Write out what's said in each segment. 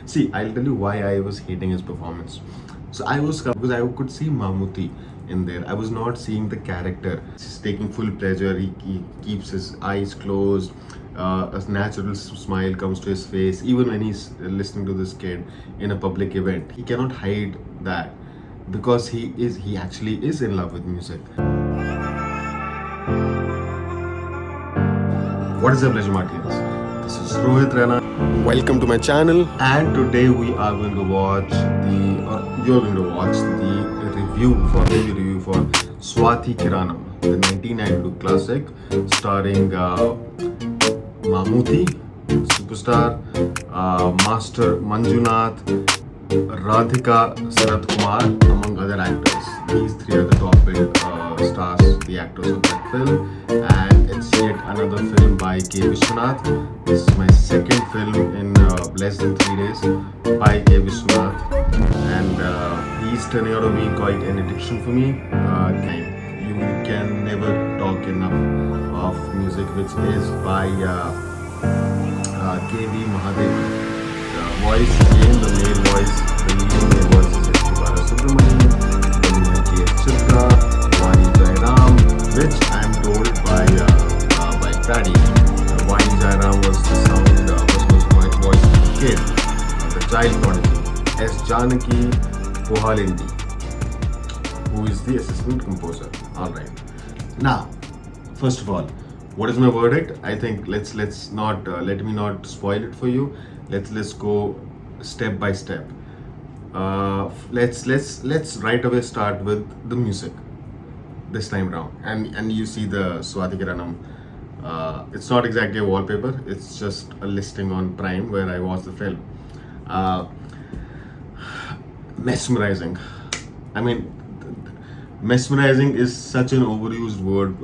See, I'll tell you why I was hating his performance. So I was because I could see Mammootty in there. I was not seeing the character. He's taking full pleasure. He keeps his eyes closed. A natural smile comes to his face, even when he's listening to this kid in a public event. He cannot hide that because he actually is in love with music. What is up, Pleasure Martins? This is Rohit Raina. Welcome to my channel. And today we are going to watch you're going to watch the movie review for Swathi Kiranam, the 1992 classic, starring Mammootty, superstar, Master Manjunath, Radhika Sarathkumar, among other actors. These three are the top paid stars, the actors of that film. And it's yet another film by K Viswanath. This is my second film in less than 3 days by K Viswanath. And he's turning out to be quite an addiction for me. You can never talk enough of music which is by K Viswanath. Voice again, the male voice, the leading male voice is K Viswanath, Swathi Kiranam, which I am told by Daddy. Swathi Kiranam was the sound, was my voice of the kid, the child prodigy, S. Janaki Pohalindi, who is the assistant composer. Alright. Now, first of all, what is my verdict? I think let's not let me not spoil it for you. Let's go step by step. Let's right away start with the music this time round. And you see the Swathi Kiranam. It's not exactly a wallpaper. It's just a listing on Prime where I watched the film. Mesmerizing. I mean, mesmerizing is such an overused word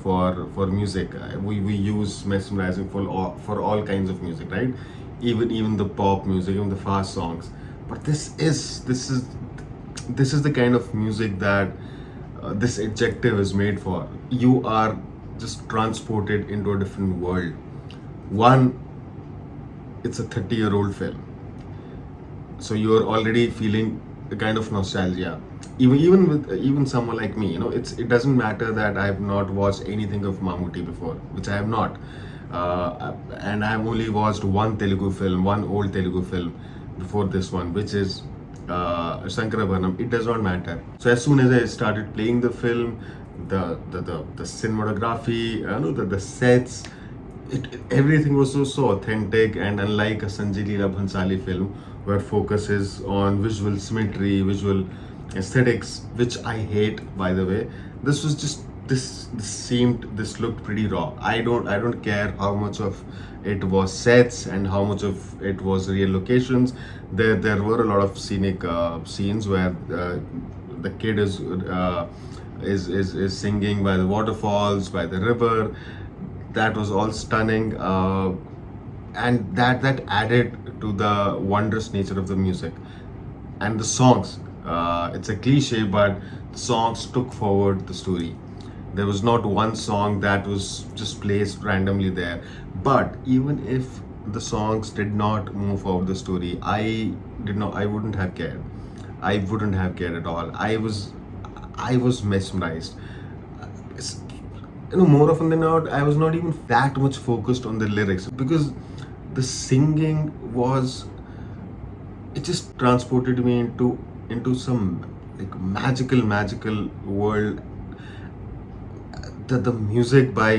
for music. We use mesmerizing for all kinds of music, right? Even the pop music, even the fast songs. But this is the kind of music that this adjective is made for. You are just transported into a different world. One, it's a 30-year-old film, so you are already feeling a kind of nostalgia. Even someone like me, it doesn't matter that I have not watched anything of Mammootty before, which I have not. And I have only watched one old Telugu film before this one, which is Sankarabharanam. It does not matter. So as soon as I started playing the film, the cinematography, the sets, everything was so authentic, and unlike a Sanjay Leela Bhansali film where focus is on visual symmetry, visual aesthetics, which I hate, by the way. This was just this looked pretty raw. I don't care how much of it was sets and how much of it was real locations. There were a lot of scenic scenes where the kid is singing by the waterfalls, by the river. That was all stunning, and that added to the wondrous nature of the music and the songs. It's a cliche, but the songs took forward the story. There was not one song that was just placed randomly there. But even if the songs did not move forward the story, I wouldn't have cared. I wouldn't have cared at all. I was mesmerized. More often than not, I was not even that much focused on the lyrics, because the singing it just transported me into some like magical world. The music by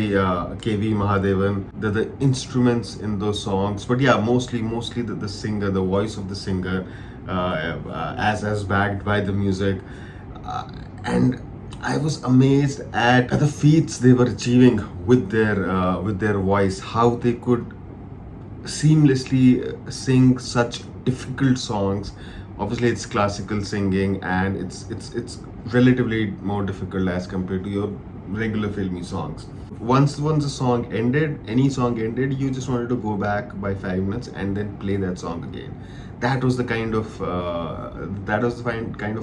K.V. Mahadevan, the instruments in those songs, but yeah, mostly the singer, the voice of the singer, as backed by the music, and I was amazed at the feats they were achieving with their voice, how they could seamlessly sing such difficult songs. Obviously, it's classical singing, and it's relatively more difficult as compared to your regular filmy songs. Once a song ended, any song ended, you just wanted to go back by 5 minutes and then play that song again. That was the kind of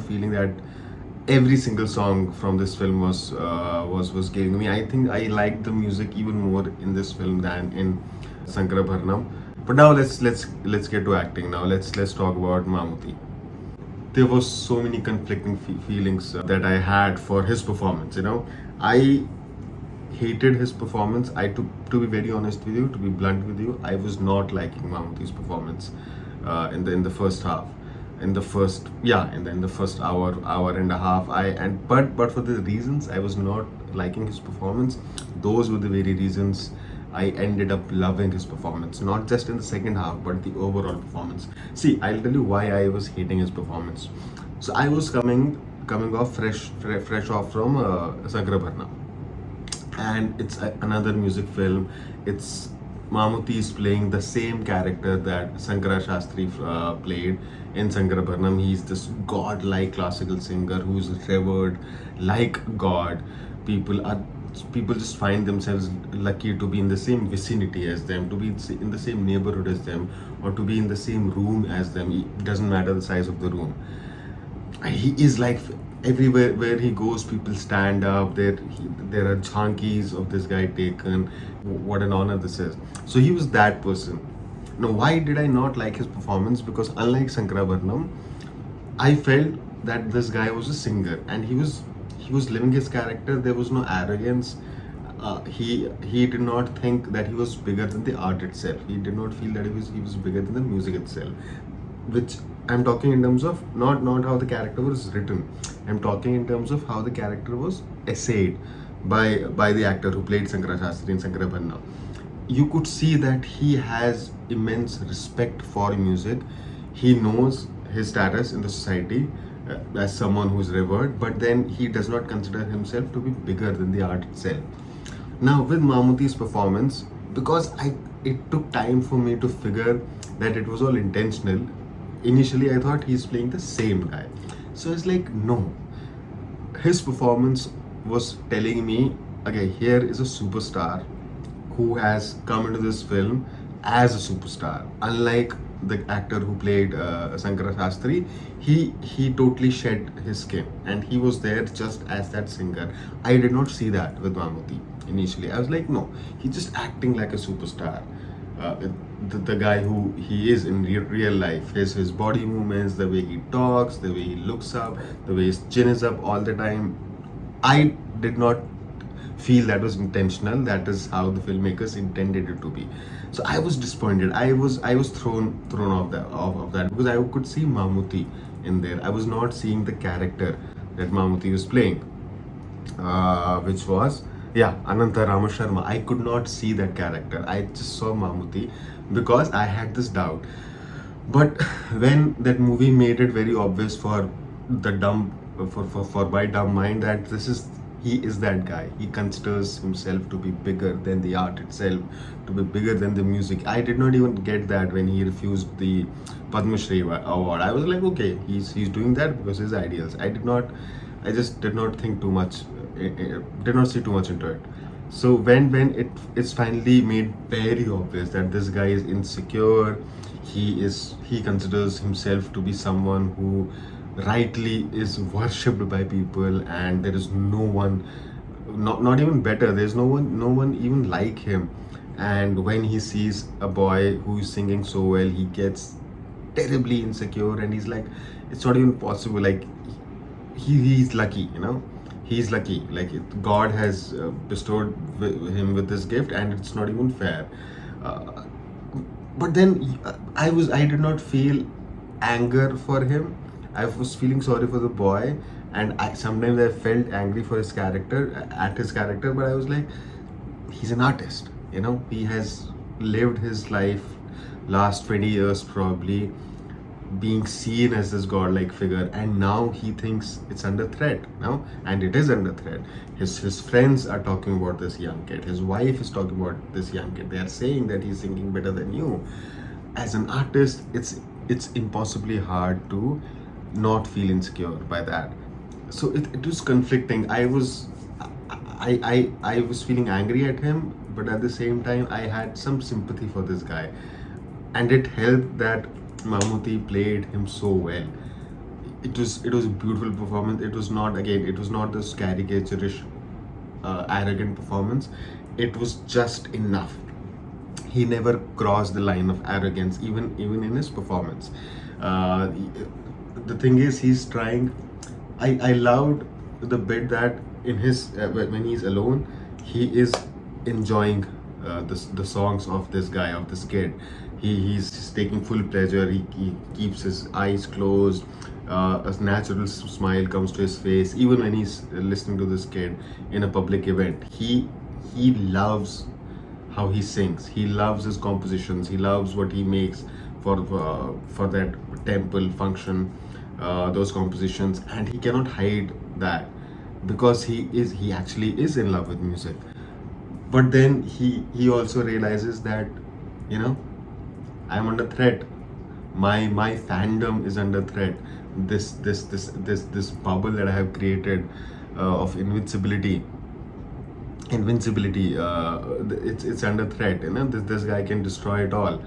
feeling that every single song from this film was giving me. I think I liked the music even more in this film than in Sankarabharanam. But now let's get to acting. Now let's talk about Mammootty. There was so many conflicting feelings that I had for his performance. I hated his performance. To be very honest with you, to be blunt with you, I was not liking Mammootty's performance in the first half, in the first yeah, in the first hour and a half. But for the reasons I was not liking his performance, those were the very reasons I ended up loving his performance. Not just in the second half, but the overall performance. See, I'll tell you why I was hating his performance. So I was coming off fresh off from Sagrabharna, and it's another music film. It's Mammootty is playing the same character that Sankara Shastri played in Sankarabharanam. He's this god-like classical singer who's revered like god. People are People just find themselves lucky to be in the same vicinity as them, to be in the same neighborhood as them, or to be in the same room as them. It doesn't matter the size of the room. He is like everywhere where he goes, people stand up. There are jhankis of this guy taken. What an honor this is. So he was that person. Now, why did I not like his performance? Because unlike Sankarabharanam, I felt that this guy was a singer, and he was living his character. There was no arrogance. He did not think that he was bigger than the art itself. He did not feel that he was bigger than the music itself. Which I'm talking in terms of not how the character was written. I'm talking in terms of how the character was essayed by the actor who played Sankara Shastri in Sankarabharanam. You could see that he has immense respect for music. He knows his status in the society as someone who's revered, but then he does not consider himself to be bigger than the art itself. Now, with Mammootty's performance, because it took time for me to figure that it was all intentional. Initially, I thought he's playing the same guy. So it's like, no. His performance was telling me, okay, here is a superstar who has come into this film as a superstar. Unlike the actor who played Sankara Shastri, he totally shed his skin and he was there just as that singer. I did not see that with Mammootty initially. I was like, no, he's just acting like a superstar. The guy who he is in real life, his body movements, the way he talks, the way he looks up, the way his chin is up all the time. I did not feel that was intentional. That is how the filmmakers intended it to be. So I was disappointed. I was thrown off that because I could see Mammootty in there. I was not seeing the character that Mammootty was playing, which was Ananta Rama Sharma. I could not see that character. I just saw Mammootty because I had this doubt. But when that movie made it very obvious for the dumb for my dumb mind that he is that guy. He considers himself to be bigger than the art itself, to be bigger than the music. I did not even get that when he refused the Padma Shri award. I was like, okay, he's doing that because his ideals. I just did not think too much, did not see too much into it. So when it's finally made very obvious that this guy is insecure, he considers himself to be someone who rightly is worshipped by people, and there is no one, not even better. There's no one even like him. And when he sees a boy who is singing so well, he gets terribly insecure, and he's like, it's not even possible. Like he's lucky, he's lucky. Like God has bestowed him with this gift, and it's not even fair. Uh, but then I did not feel anger for him. I was feeling sorry for the boy, and sometimes I felt angry for his character, at his character. But I was like, he's an artist, he has lived his life, last 20 years probably, being seen as this godlike figure, and now he thinks it's under threat now, and it is under threat. His friends are talking about this young kid. His wife is talking about this young kid. They are saying that he's singing better than you. As an artist, it's impossibly hard to not feel insecure by that. So it was conflicting. I was feeling angry at him, but at the same time I had some sympathy for this guy, and it helped that Mammootty played him so well. It was a beautiful performance. It was not this caricaturish, arrogant performance. It was just enough. he never crossed the line of arrogance, even in his performance. uh, the thing is, he's trying. I loved the bit that in his when he's alone, he is enjoying the songs of this guy, of this kid. He's taking full pleasure. He keeps his eyes closed. A natural smile comes to his face even when he's listening to this kid in a public event. He loves how he sings. He loves his compositions. He loves what he makes for that temple function, those compositions, and he cannot hide that because he actually is in love with music. But then he also realizes that, you know, I'm under threat. My fandom is under threat. This bubble that I have created of invincibility, it's under threat. You know, this guy can destroy it all.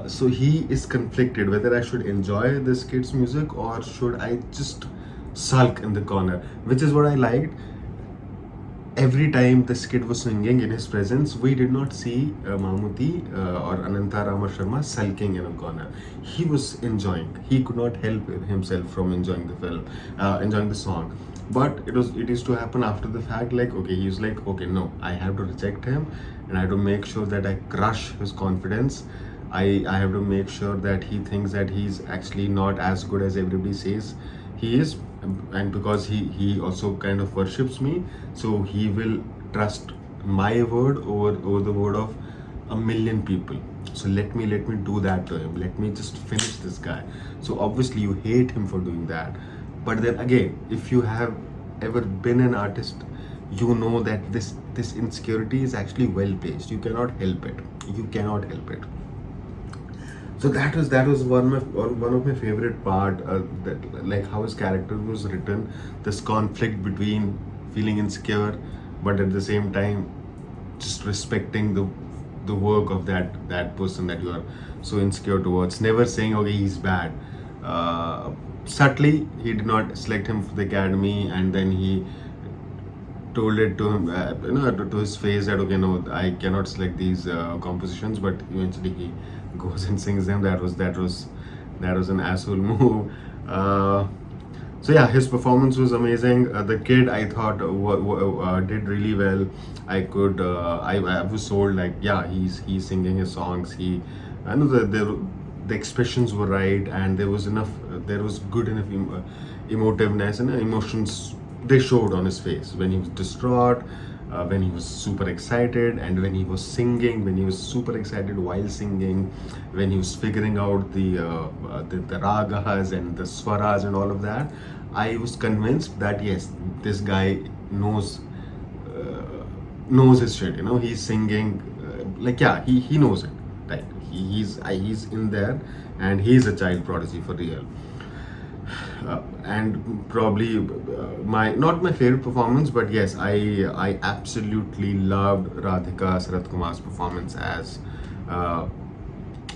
So he is conflicted whether I should enjoy this kid's music or should I just sulk in the corner, which is what I liked. Every time this kid was singing in his presence, we did not see Mammootty or Ananta Rama Sharma sulking in a corner. He was enjoying. He could not help himself from enjoying the film, enjoying the song. But it used to happen after the fact. Like, okay, he was like, okay, no, I have to reject him, and I have to make sure that I crush his confidence. I have to make sure that he thinks that he's actually not as good as everybody says he is. And because he also kind of worships me, so he will trust my word over the word of a million people. So let me do that to him. Let me just finish this guy. So obviously you hate him for doing that. But then again, if you have ever been an artist, you know that this insecurity is actually well placed. You cannot help it. You cannot help it. So that was one of my favorite part, that like how his character was written. This conflict between feeling insecure, but at the same time just respecting the work of that person that you are so insecure towards. Never saying okay, he's bad. Subtly he did not select him for the academy, and then he told it to him, to his face that okay, no, I cannot select these compositions. But eventually he goes and sings them. That was an asshole move. So yeah, his performance was amazing. The kid, I thought, did really well. I was sold, like, yeah, he's singing his songs. I know the expressions were right, and there was good enough emotiveness and emotions they showed on his face when he was distraught, when he was super excited, and when he was singing, when he was super excited while singing, when he was figuring out the ragas and the swaras and all of that. I was convinced that yes, this guy knows his shit. You know, he's singing, like, yeah, he knows it. Right? He's in there, and he's a child prodigy for real. And probably my not my favorite performance, but yes, I absolutely loved Radhika Sarathkumar's performance as uh,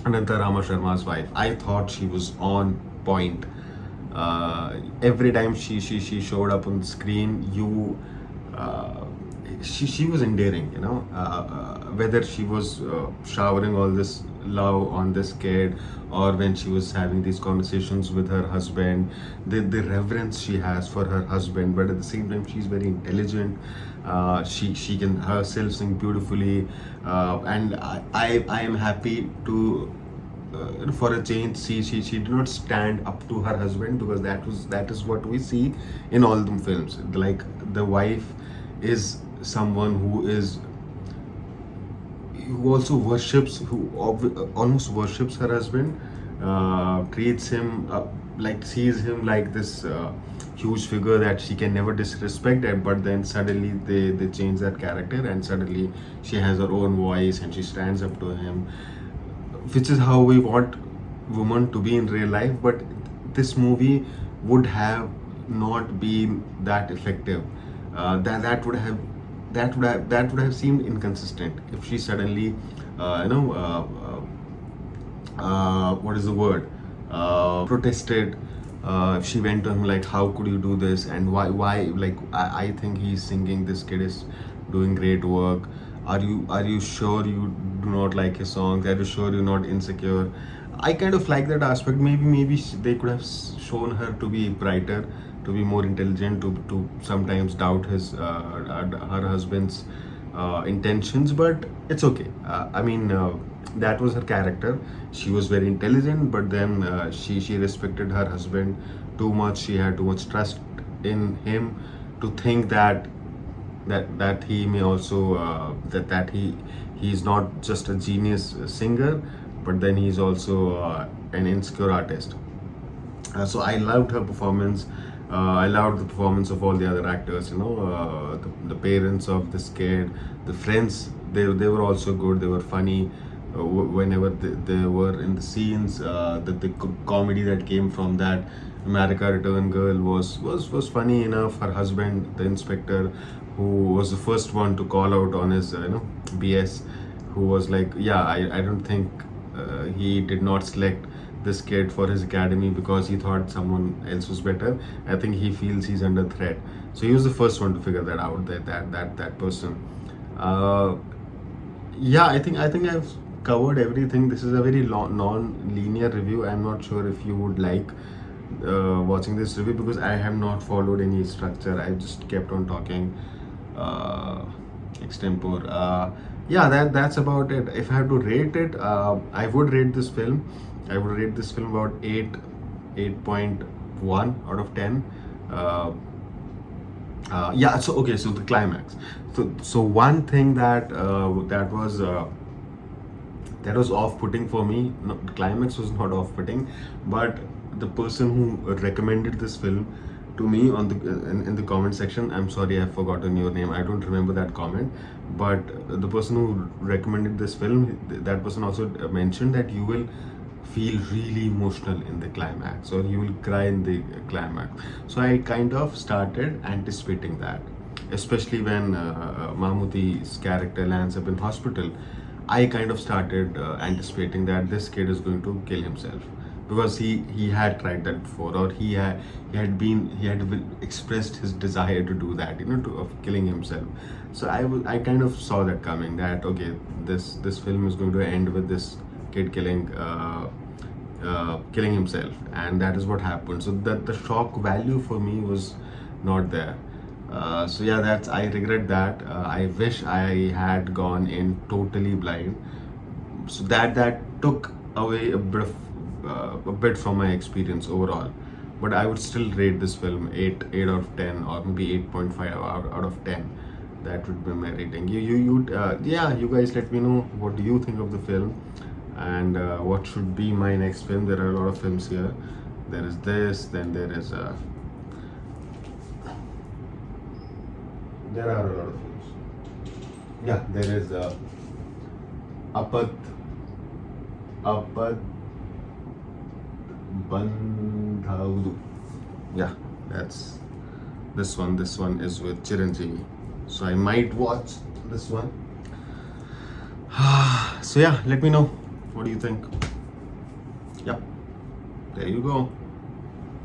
Ananta Rama Sharma's wife. I thought she was on point. Every time she showed up on the screen, uh, she was endearing, whether she was showering all this love on this kid, or when she was having these conversations with her husband, the reverence she has for her husband. But at the same time, she's very intelligent. She can herself sing beautifully, and I am happy to for a change, she did not stand up to her husband, because that is what we see in all the films. Like, the wife is someone who also worships, almost worships her husband, treats him like, sees him like this huge figure that she can never disrespect. But then suddenly they change that character, and suddenly she has her own voice and she stands up to him, which is how we want women to be in real life. But this movie would have not been that effective. That would have seemed inconsistent if she suddenly, what is the word, protested. If she went to him like, how could you do this, and why, like, I think he's singing, this kid is doing great work. Are you sure you do not like his songs? Are you sure you're not insecure? I kind of like that aspect. Maybe they could have shown her to be brighter, to be more intelligent, to sometimes doubt her husband's intentions. But it's okay. That was her character. She was very intelligent, but then she respected her husband too much. She had too much trust in him to think that he may also that he's not just a genius singer, but then he's also an insecure artist. So I loved her performance. I loved the performance of all the other actors. The parents of this kid, the friends. They were also good. They were funny. Whenever they were in the scenes, the comedy that came from that America Return Girl was funny enough. Her husband, the inspector, who was the first one to call out on his BS, who was like, yeah, I don't think he did not select this kid for his academy because he thought someone else was better. I think he feels he's under threat. So he was the first one to figure that out. That person. Uh, yeah, I think I've covered everything. This is a very long, non-linear review. I'm not sure if you would like watching this review because I have not followed any structure. I just kept on talking uh, extempore. Yeah, that's about it. If I have to rate it, I would rate this film. I would rate this film about 8.1 out of 10. Uh, yeah. So okay. So the climax. So one thing that was off-putting for me. No, the climax was not off-putting, but the person who recommended this film to me on in the comment section. I'm sorry, I've forgotten your name. I don't remember that comment, but the person who recommended this film, that person also mentioned that you will feel really emotional in the climax, or you will cry in the climax. So I kind of started anticipating that, especially when Mammootty's character lands up in hospital. I kind of started anticipating that this kid is going to kill himself because he had tried that before, or he had expressed his desire to do that, of killing himself. So I kind of saw that coming. That okay, this film is going to end with this kid killing himself, and that is what happened. So that the shock value for me was not there. So yeah, that's I regret that. I wish I had gone in totally blind, so that took away a bit from my experience overall. But I would still rate this film 8 out of 10, or maybe 8.5 out of 10. That would be my rating. Yeah, you guys let me know what do you think of the film, and what should be my next film. There are a lot of films here. There is this, then there are a lot of films. Yeah, there is Apat Apat Bandhavdu. Yeah, that's this one. This one is with Chiranjeevi. So I might watch this one. So yeah, let me know. What do you think? Yeah, there you go.